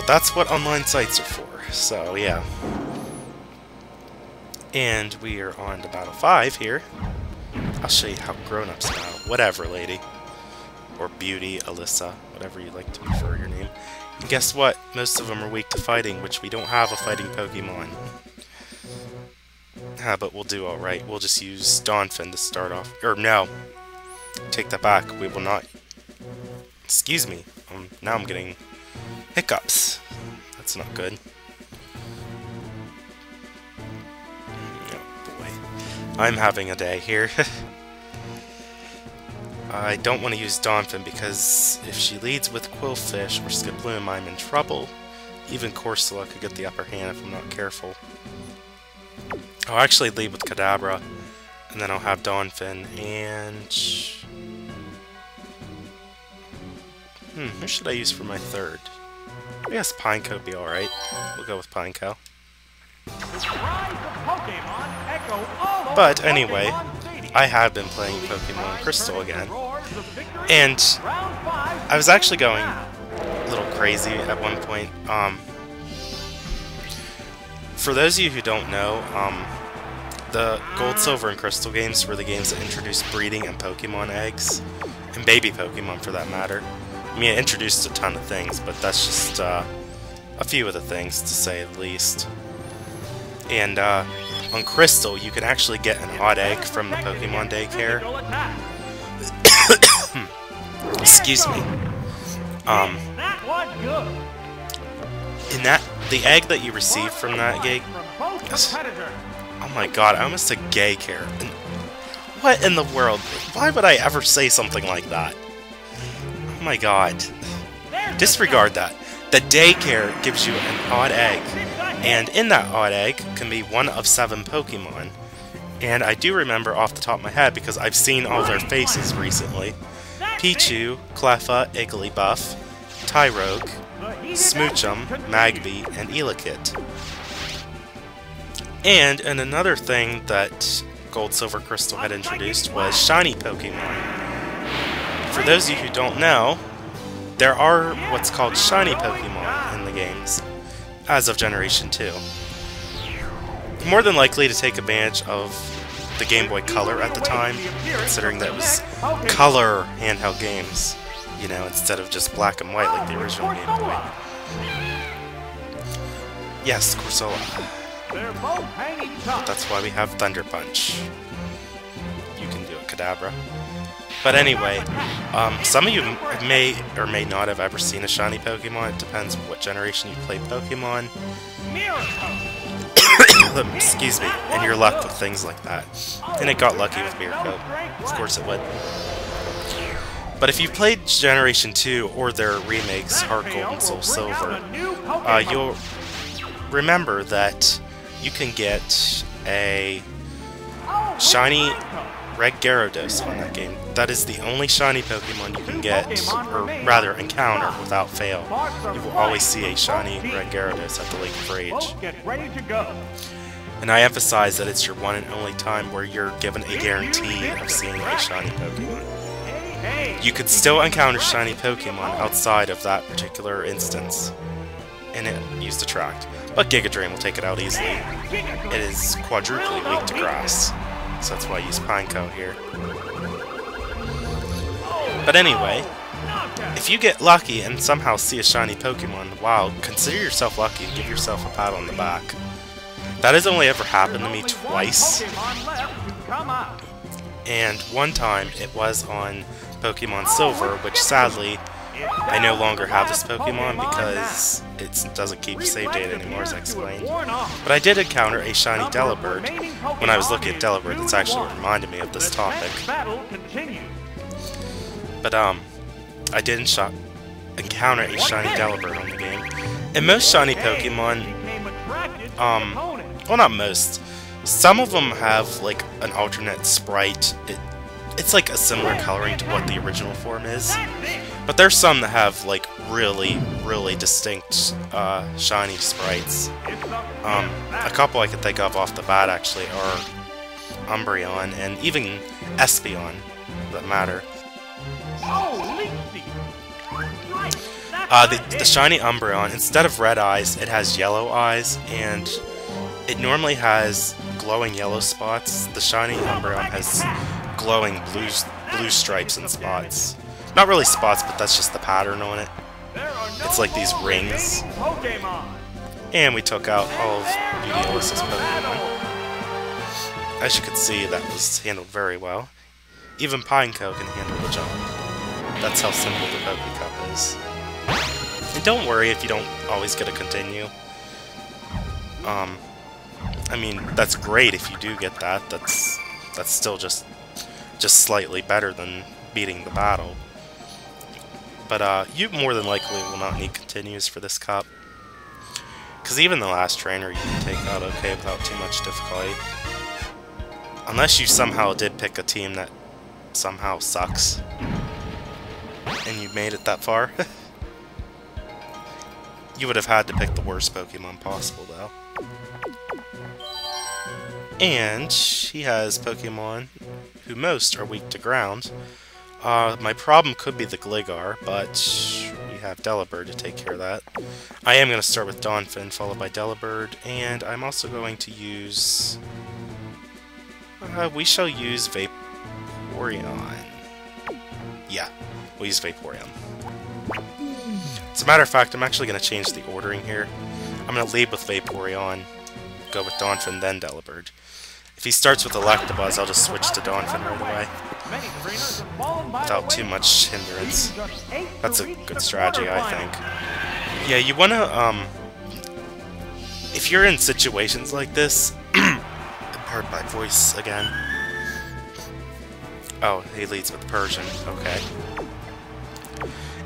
that's what online sites are for, so yeah. And we are on to Battle 5 here. I'll show you how grown-ups battle. Whatever, lady. Or Beauty, Alyssa, whatever you like to prefer your name. And guess what? Most of them are weak to fighting, which we don't have a fighting Pokemon. But we'll do alright. We'll just use Donphin to start off. Or no. Take that back. We will not... Excuse me. Now I'm getting hiccups. That's not good. Oh boy. I'm having a day here. I don't want to use Donphin because if she leads with Quillfish or Skiploom, I'm in trouble. Even Corsola could get the upper hand if I'm not careful. I'll actually lead with Kadabra, and then I'll have Donphin, and... who should I use for my third? I guess Pineco would be alright. We'll go with Pineco. But anyway, I have been playing Pokemon Crystal again, and I was actually going a little crazy at one point. For those of you who don't know, the Gold, Silver, and Crystal games were the games that introduced breeding and Pokemon eggs, and baby Pokemon for that matter. I mean, it introduced a ton of things, but that's just a few of the things, to say the least. And on Crystal, you can actually get an odd egg from the Pokemon daycare. Excuse me. In that, the egg that you receive from that gig... Oh my god, I almost said gaycare. What in the world? Why would I ever say something like that? Oh my god. Disregard that. The daycare gives you an odd egg, and in that odd egg can be one of 7 Pokemon. And I do remember off the top of my head because I've seen all their faces recently. Pichu, Cleffa, Igglybuff, Tyrogue, Smoochum, Magby, and Elekid. And another thing that Gold, Silver, Crystal had introduced was shiny Pokemon. For those of you who don't know, there are what's called shiny Pokemon in the games, as of Generation 2. More than likely to take advantage of the Game Boy Color at the time, considering that it was color handheld games, you know, instead of just black and white like the original Game Boy. Yes, Corsola. That's why we have Thunder Punch. You can do it, Kadabra. But anyway, some of you may or may not have ever seen a shiny Pokemon. It depends what generation you play Pokemon. Excuse me, and your luck with things like that. And it got lucky with Mirko. Of course it would. But if you played Generation 2 or their remakes, Heart Gold and Soul Silver, you'll remember that you can get a shiny Red Gyarados on that game. That is the only shiny Pokemon you can get, or rather encounter, without fail. You will always see a shiny Red Gyarados at the Lake of Rage. And I emphasize that it's your one and only time where you're given a guarantee of seeing a shiny Pokemon. You could still encounter shiny Pokemon outside of that particular instance, and it used Attract. But Giga Drain will take it out easily. It is quadruply weak to grass, so that's why I use Pineco here. But anyway, if you get lucky and somehow see a shiny Pokemon in the wild, consider yourself lucky and give yourself a pat on the back. That has only ever happened to me twice, and one time it was on Pokemon Silver, which sadly I no longer have this Pokemon because it doesn't keep save data anymore, as I explained. But I did encounter a shiny Delibird. When I was looking at Delibird, it's actually what reminded me of this topic. But I did encounter a shiny Delibird on the game. And most shiny Pokemon, well, not most. Some of them have like an alternate sprite. It's like a similar coloring to what the original form is. But there's some that have like really, really distinct shiny sprites. A couple I could think of off the bat actually are Umbreon and even Espeon, for that matter. The shiny Umbreon, instead of red eyes, it has yellow eyes, and it normally has glowing yellow spots. The shiny Umbreon has glowing blue stripes and spots. Not really spots, but that's just the pattern on it. It's like these rings. And we took out all of Meteoris's Pokemon. As you can see, that was handled very well. Even Pineco can handle the job. That's how simple the Pokecup is. And don't worry if you don't always get a continue. I mean, that's great if you do get that. That's still just slightly better than beating the battle. But you more than likely will not need continues for this cup. Because even the last trainer you can take out okay without too much difficulty. Unless you somehow did pick a team that somehow sucks. And you made it that far. You would have had to pick the worst Pokemon possible, though. And he has Pokemon who most are weak to ground. My problem could be the Gligar, but we have Delibird to take care of that. I am going to start with Donphin, followed by Delibird, and I'm also going to use... we shall use Vaporeon. Yeah, we'll use Vaporeon. As a matter of fact, I'm actually going to change the ordering here. I'm going to lead with Vaporeon, go with Donphin, then Delibird. If he starts with Electabuzz, I'll just switch to Donphin right away. Without too much hindrance. That's a good strategy, I think. Yeah, you want to, if you're in situations like this... Pardon my voice again. Oh, he leads with Persian. Okay.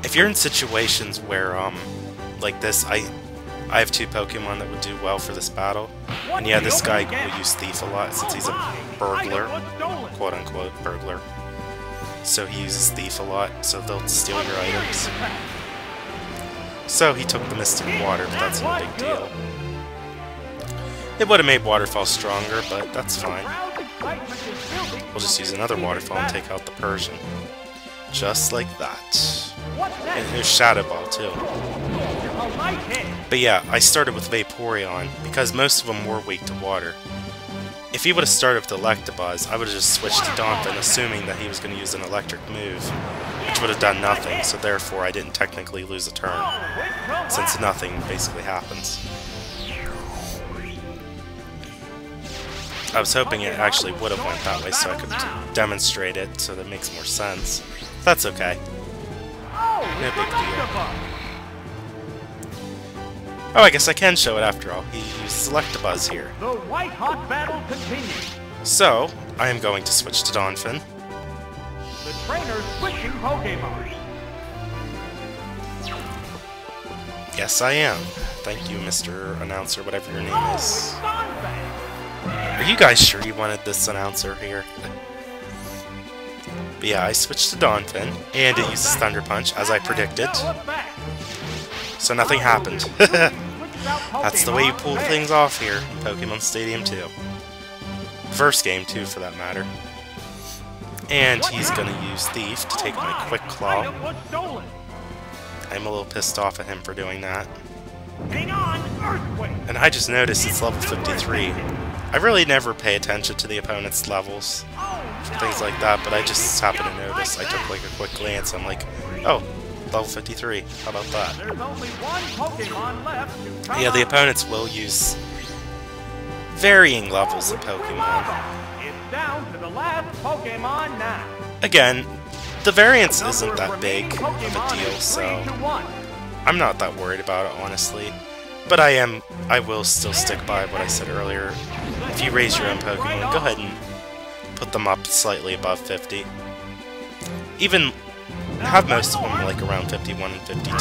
If you're in situations where, like this, I have two Pokemon that would do well for this battle. And yeah, this guy will use Thief a lot since he's a burglar. Quote-unquote burglar. So he uses Thief a lot, so they'll steal your items. So he took the Mystic Water, but that's no big deal. It would have made Waterfall stronger, but that's fine. We'll just use another Waterfall and take out the Persian. Just like that. And here's Shadow Ball, too. But yeah, I started with Vaporeon, because most of them were weak to water. If he would have started with Electabuzz, I would have just switched to Donphin, assuming that he was going to use an electric move, which would have done nothing, so therefore I didn't technically lose a turn, since nothing basically happens. I was hoping it actually would have went that way so I could demonstrate it so that it makes more sense. That's okay. No big deal. Oh, I guess I can show it after all. He uses Electabuzz here. The white-hot battle continues. So, I am going to switch to Donphin. The trainer switching Pokemon. Yes, I am. Thank you, Mr. Announcer, whatever your name is. Are you guys sure you wanted this announcer here? But yeah, I switched to Donphin, and it uses Thunder Punch, as I predicted. So nothing happened. That's the way you pull things off here in Pokemon Stadium 2. First game, too, for that matter. And he's gonna use Thief to take my Quick Claw. I'm a little pissed off at him for doing that. And I just noticed it's level 53. I really never pay attention to the opponent's levels, things like that, but I just happened to notice. I took like a quick glance, I'm like, oh, level 53, how about that? Yeah, the opponents will use varying levels of Pokemon. Again, the variance isn't that big of a deal, so I'm not that worried about it, honestly. But I will still stick by what I said earlier. If you raise your own Pokemon, go ahead and put them up slightly above 50. Even have most of them like around 51 and 52.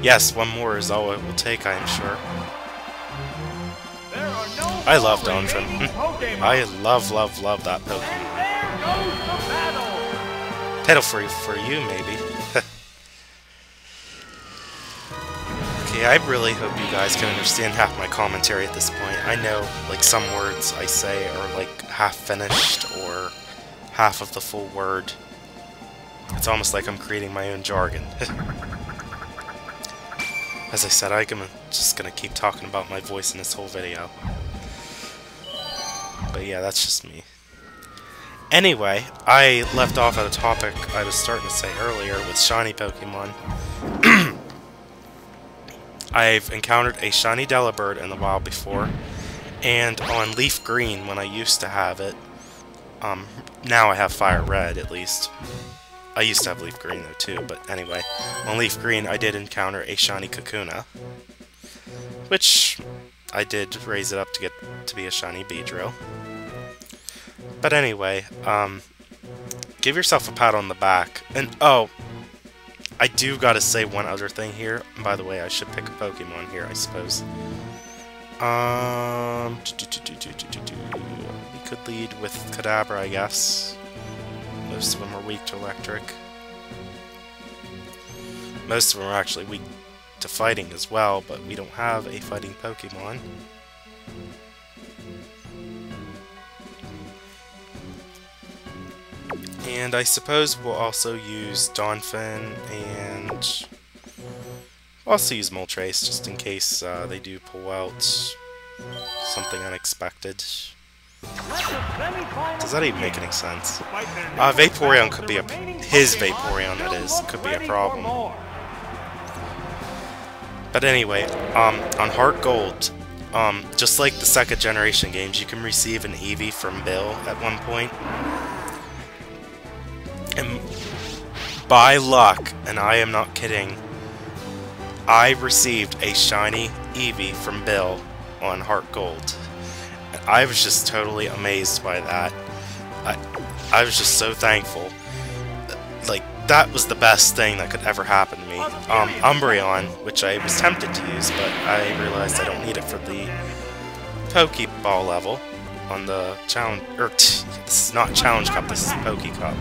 Yes, one more is all it will take, I am sure. I love Donphin. I love that Pokemon. Pedal for you, maybe. Okay, I really hope you guys can understand half my commentary at this point. I know, like, some words I say are, like, half finished or half of the full word. It's almost like I'm creating my own jargon. As I said, I'm just gonna keep talking about my voice in this whole video. But yeah, that's just me. Anyway, I left off at a topic I was starting to say earlier with shiny Pokemon. I've encountered a shiny Delibird in the wild before, and on Leaf Green when I used to have it, now I have Fire Red at least. I used to have Leaf Green though too, but anyway, on Leaf Green I did encounter a shiny Kakuna, which I did raise it up to get to be a shiny Beedrill. But anyway, give yourself a pat on the back. And oh, I do gotta say one other thing here. By the way, I should pick a Pokemon here, I suppose. We could lead with Kadabra, I guess. Most of them are weak to electric. Most of them are actually weak to fighting as well, but we don't have a fighting Pokemon. And I suppose we'll also use Donphin, and we'll also use Moltres just in case they do pull out something unexpected. Does that even make any sense? Vaporeon could be his Vaporeon, that is, could be a problem. But anyway, on Heart Gold, just like the second generation games, you can receive an Eevee from Bill at one point. And by luck, and I am not kidding, I received a shiny Eevee from Bill on Heart Gold. And I was just totally amazed by that. I was just so thankful. Like, that was the best thing that could ever happen to me. Umbreon, which I was tempted to use, but I realized I don't need it for the Pokeball level on the challenge. Or, this is not Challenge Cup, this is Poke Cup.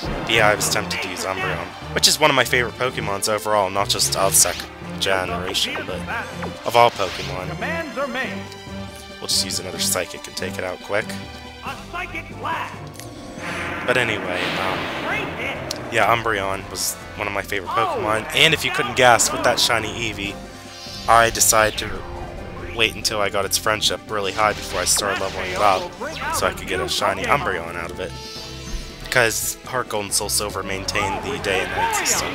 But yeah, I was tempted to use Umbreon, which is one of my favorite Pokemons overall, not just of second generation, but of all Pokemon. We'll just use another Psychic and take it out quick. But anyway, yeah, Umbreon was one of my favorite Pokemon, and if you couldn't guess, with that shiny Eevee, I decided to wait until I got its friendship really high before I started leveling it up, so I could get a shiny Umbreon out of it. Because Heart Gold and Soul Silver maintain the day and night system.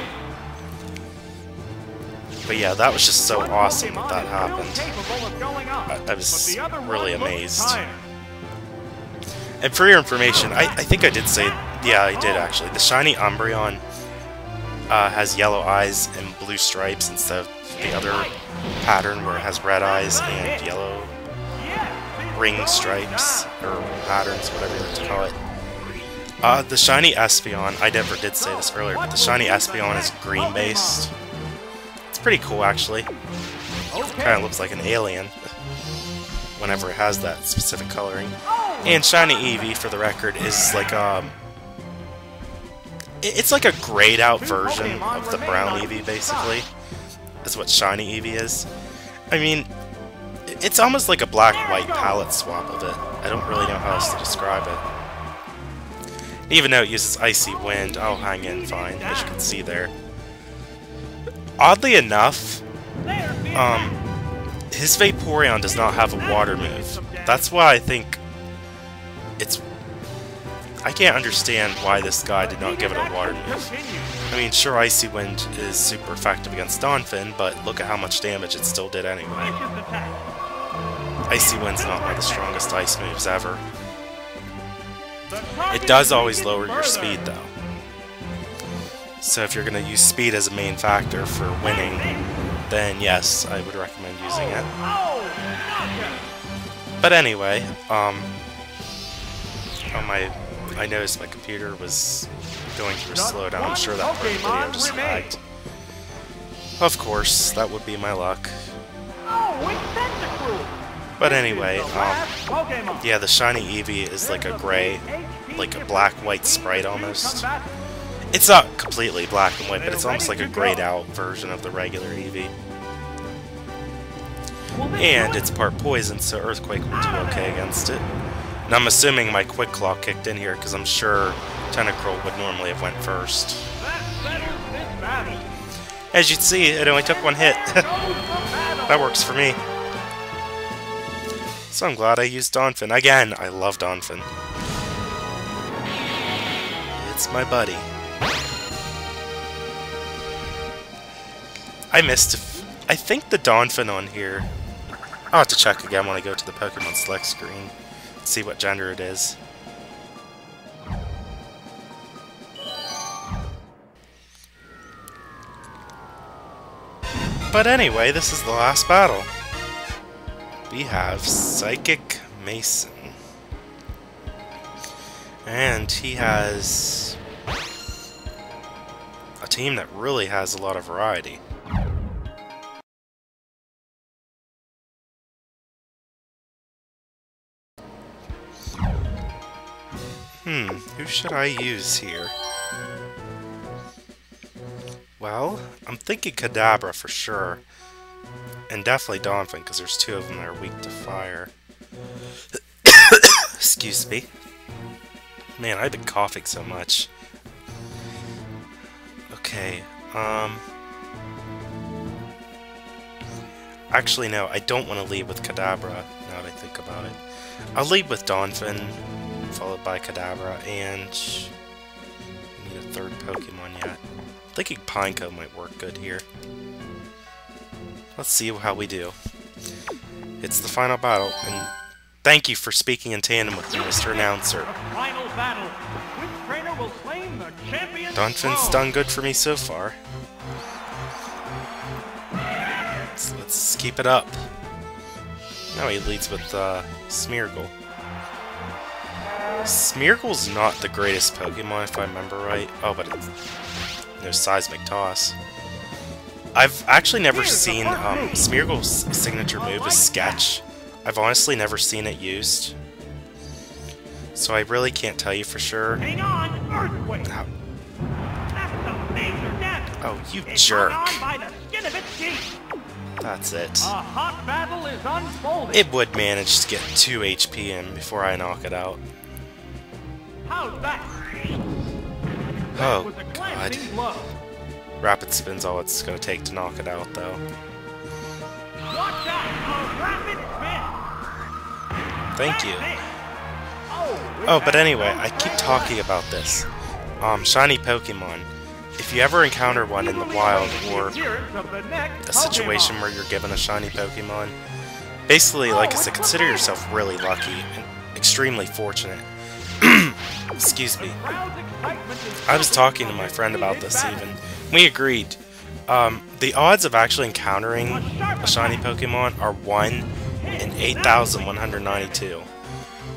But yeah, that was just so awesome that that happened. I was really amazed. And for your information, I think I did say, yeah, I did actually. The shiny Umbreon has yellow eyes and blue stripes instead of the other pattern where it has red eyes and yellow ring stripes, or patterns, whatever you like to call it. The shiny Espeon, I never did say this earlier, but the shiny Espeon is green-based. It's pretty cool, actually. Kind of looks like an alien whenever it has that specific coloring. And shiny Eevee, for the record, is like it's like a grayed-out version of the brown Eevee, basically. That's what shiny Eevee is. I mean, it's almost like a black-white palette swap of it. I don't really know how else to describe it. Even though it uses Icy Wind, I'll hang in fine, as you can see there. Oddly enough, his Vaporeon does not have a water move. That's why I think it's... I can't understand why this guy did not give it a water move. I mean, sure, Icy Wind is super effective against Donphin, but look at how much damage it still did anyway. Icy Wind's not one of the strongest ice moves ever. It does always lower your speed, though. So if you're going to use speed as a main factor for winning, then yes, I would recommend using it. But anyway, I noticed my computer was going through a slowdown. I'm sure that part of the video just lagged. Of course, that would be my luck. But anyway, yeah, the shiny Eevee is like a gray, like a black-white sprite almost. It's not completely black and white, but it's almost like a grayed-out version of the regular Eevee. And it's part poison, so Earthquake will do okay against it. And I'm assuming my Quick Claw kicked in here, because I'm sure Tentacruel would normally have went first. That settles this battle. As you can see, it only took one hit. Goes the battle. That works for me. So I'm glad I used Donphin. Again, I love Donphin. It's my buddy. I missed... I think the Donphin on here... I'll have to check again when I go to the Pokemon Select screen. See what gender it is. But anyway, this is the last battle. We have Psychic Mason. And he has a team that really has a lot of variety. Who should I use here? Well, I'm thinking Kadabra for sure. And definitely Donphin, because there's two of them that are weak to fire. Excuse me. Man, I've been coughing so much. Okay, actually, no, I don't want to lead with Kadabra, now that I think about it. I'll lead with Donphin, followed by Kadabra, and... I need a third Pokemon yet. I'm thinking Pineco might work good here. Let's see how we do. It's the final battle, and thank you for speaking in tandem with me, Mr. Announcer. The final battle. Which trainer will claim the champion? Donphin's done good for me so far. So let's keep it up. Now he leads with Smeargle. Smeargle's not the greatest Pokemon, if I remember right. Oh, but it's no Seismic Toss. I've actually never seen Smeargle's signature move is Sketch. I've honestly never seen it used. So I really can't tell you for sure. Hang on, Earthquake. Ow. That's a major damage. Oh, you It's jerk. hung on by the skin of its teeth. That's it. A hot battle is unfolding. It would manage to get 2 HP in before I knock it out. How's that? Oh, Was a God. glancing blow. Rapid Spin's all it's going to take to knock it out, though. Watch out! A rapid spin. Thank you. That's it. Oh, but anyway, I keep talking about this. Shiny Pokemon. If you ever encounter one in the wild, or a situation where you're given a shiny Pokemon, basically, like I said, consider yourself really lucky and extremely fortunate. Excuse me. I was talking to my friend about this even. We agreed. The odds of actually encountering a shiny Pokemon are 1 in 8,192.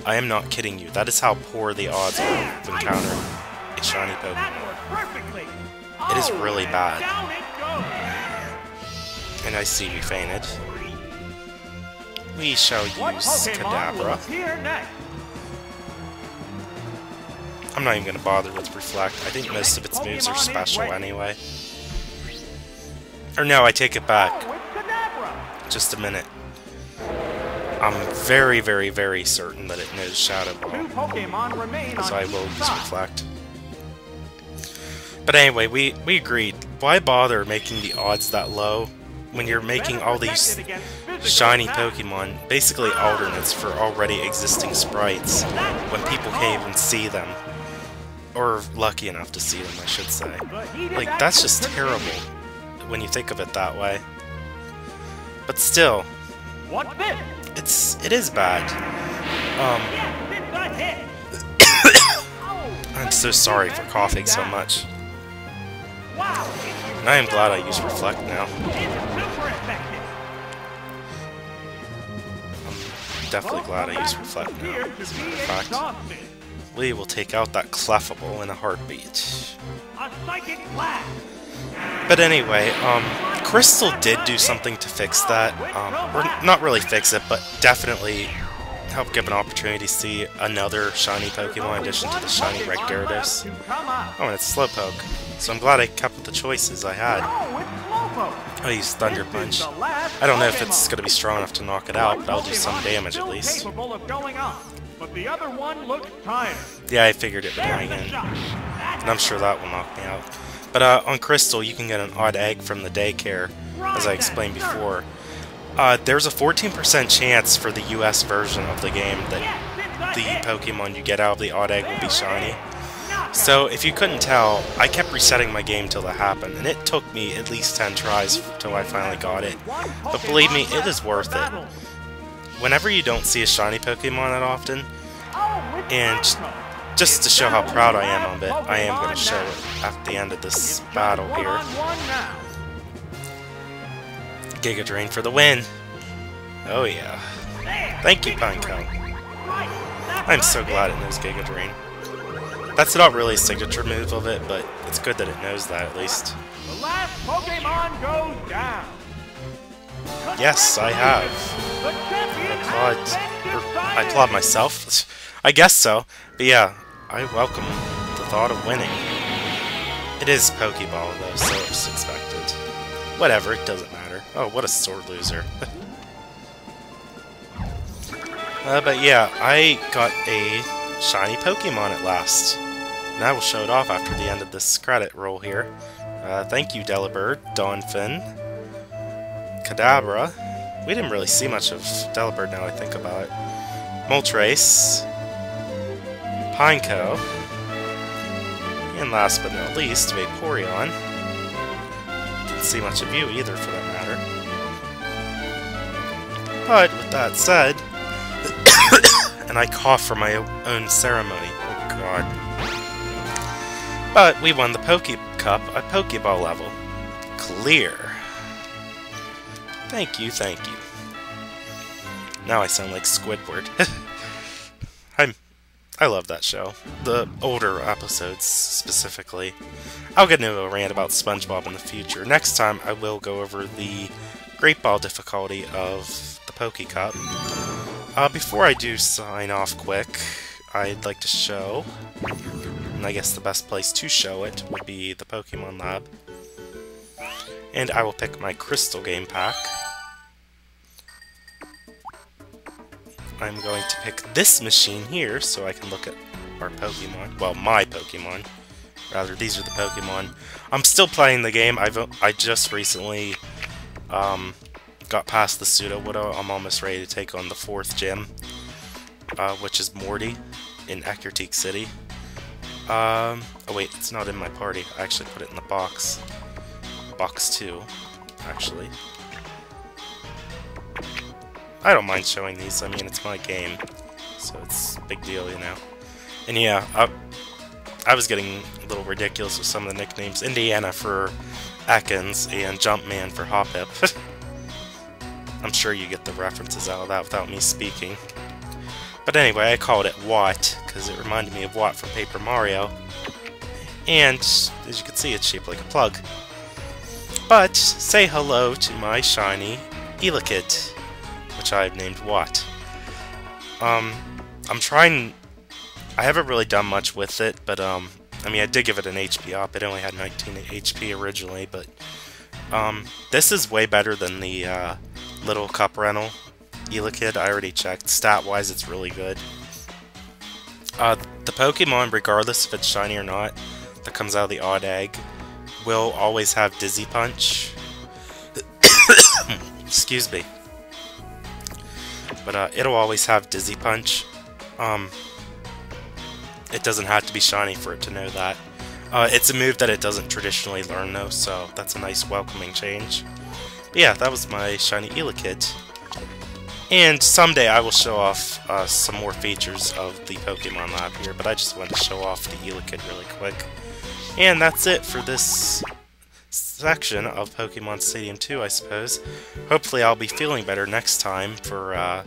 I am not kidding you. That is how poor the odds are of encountering a shiny Pokemon. It is really bad. And I see we fainted. We shall use Kadabra. I'm not even going to bother with Reflect. I think most of its moves are special anyway. Or no, I take it back. Just a minute. I'm very, very, very certain that it knows Shadow Ball. So I will use Reflect. But anyway, we agreed. Why bother making the odds that low when you're making all these shiny Pokemon, basically alternates for already existing sprites, when people can't even see them? Or lucky enough to see them, I should say. Like, that's just terrible when you think of it that way. But still, it is bad. I'm so sorry for coughing so much. And I am glad I use Reflect now. I'm definitely glad I use Reflect now, as a matter of fact. We will take out that Clefable in a heartbeat. But anyway, Crystal did do something to fix that. Or not really fix it, but definitely help give an opportunity to see another shiny Pokemon in addition to the shiny Red Gyarados. Oh, and it's Slowpoke. So I'm glad I kept with the choices I had. I'll use Thunder Punch. I don't know if it's going to be strong enough to knock it out, but I'll do some damage at least. but the other one looks tired. Yeah, I figured it would There's ring the in. shot. And I'm sure that will knock me out. But on Crystal, you can get an odd egg from the daycare, as I explained before. There's a 14% chance for the US version of the game that the Pokemon you get out of the odd egg will be shiny. So, if you couldn't tell, I kept resetting my game till that happened, and it took me at least 10 tries till I finally got it. But believe me, it is worth it. Whenever you don't see a shiny Pokemon that often, and just to show how proud I am of it, I am going to show it at the end of this battle here. Giga Drain for the win! Oh yeah. Thank you, Pineco. I'm so glad it knows Giga Drain. That's not really a signature move of it, but it's good that it knows that at least. The last Pokemon goes down. Yes, I have. The champion has been I decided. applaud myself. I guess so. But yeah, I welcome the thought of winning. It is Pokeball though, so it's expected. Whatever, it doesn't matter. Oh, what a sore loser. But yeah, I got a shiny Pokemon at last. And I will show it off after the end of this credit roll here. Thank you, Delibird, Donphin, Kadabra. We didn't really see much of Delibird now I think about it. Moltres, Pineco, and last but not least, Vaporeon. Didn't see much of you either, for that matter. But with that said, and I cough for my own ceremony. Oh god. But we won the Poke Cup at Pokeball level. Clear. Thank you, thank you. Now I sound like Squidward. I love that show. The older episodes, specifically. I'll get into a rant about SpongeBob in the future. Next time, I will go over the Great Ball difficulty of the Poke Cup. Before I do sign off quick, I'd like to show, and I guess the best place to show it would be the Pokemon Lab. And I will pick my Crystal Game Pack. I'm going to pick this machine here so I can look at our Pokemon. Well, my Pokemon. Rather, these are the Pokemon. I'm still playing the game. I just recently got past the Pseudo-Widow. I'm almost ready to take on the 4th gym, which is Morty in Ecruteak City. Oh wait, it's not in my party. I actually put it in the box. Box 2, actually. I don't mind showing these, I mean, it's my game, so it's a big deal, you know. And yeah, I was getting a little ridiculous with some of the nicknames. Indiana for Ekans and Jumpman for Hoppip. I'm sure you get the references out of that without me speaking. But anyway, I called it Watt, because it reminded me of Watt from Paper Mario. And, as you can see, it's shaped like a plug. But, say hello to my shiny Elekid, which I've named Watt. I'm trying... I haven't really done much with it, but, I mean, I did give it an HP up. It only had 19 HP originally, but, this is way better than the, Little Cup Rental Elekid. I already checked. Stat-wise, it's really good. The Pokemon, regardless if it's shiny or not, that comes out of the odd egg, will always have Dizzy Punch. Excuse me. But it'll always have Dizzy Punch. It doesn't have to be shiny for it to know that. It's a move that it doesn't traditionally learn though, so that's a nice welcoming change. But yeah, that was my shiny Elekid. And someday I will show off some more features of the Pokemon Lab here, but I just wanted to show off the Elekid really quick. And that's it for this section of Pokemon Stadium 2, I suppose. Hopefully I'll be feeling better next time for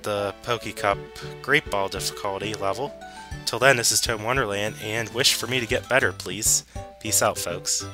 the Poke Cup Great Ball difficulty level. Till then, this is ToadinWonderland, and wish for me to get better, please. Peace out, folks.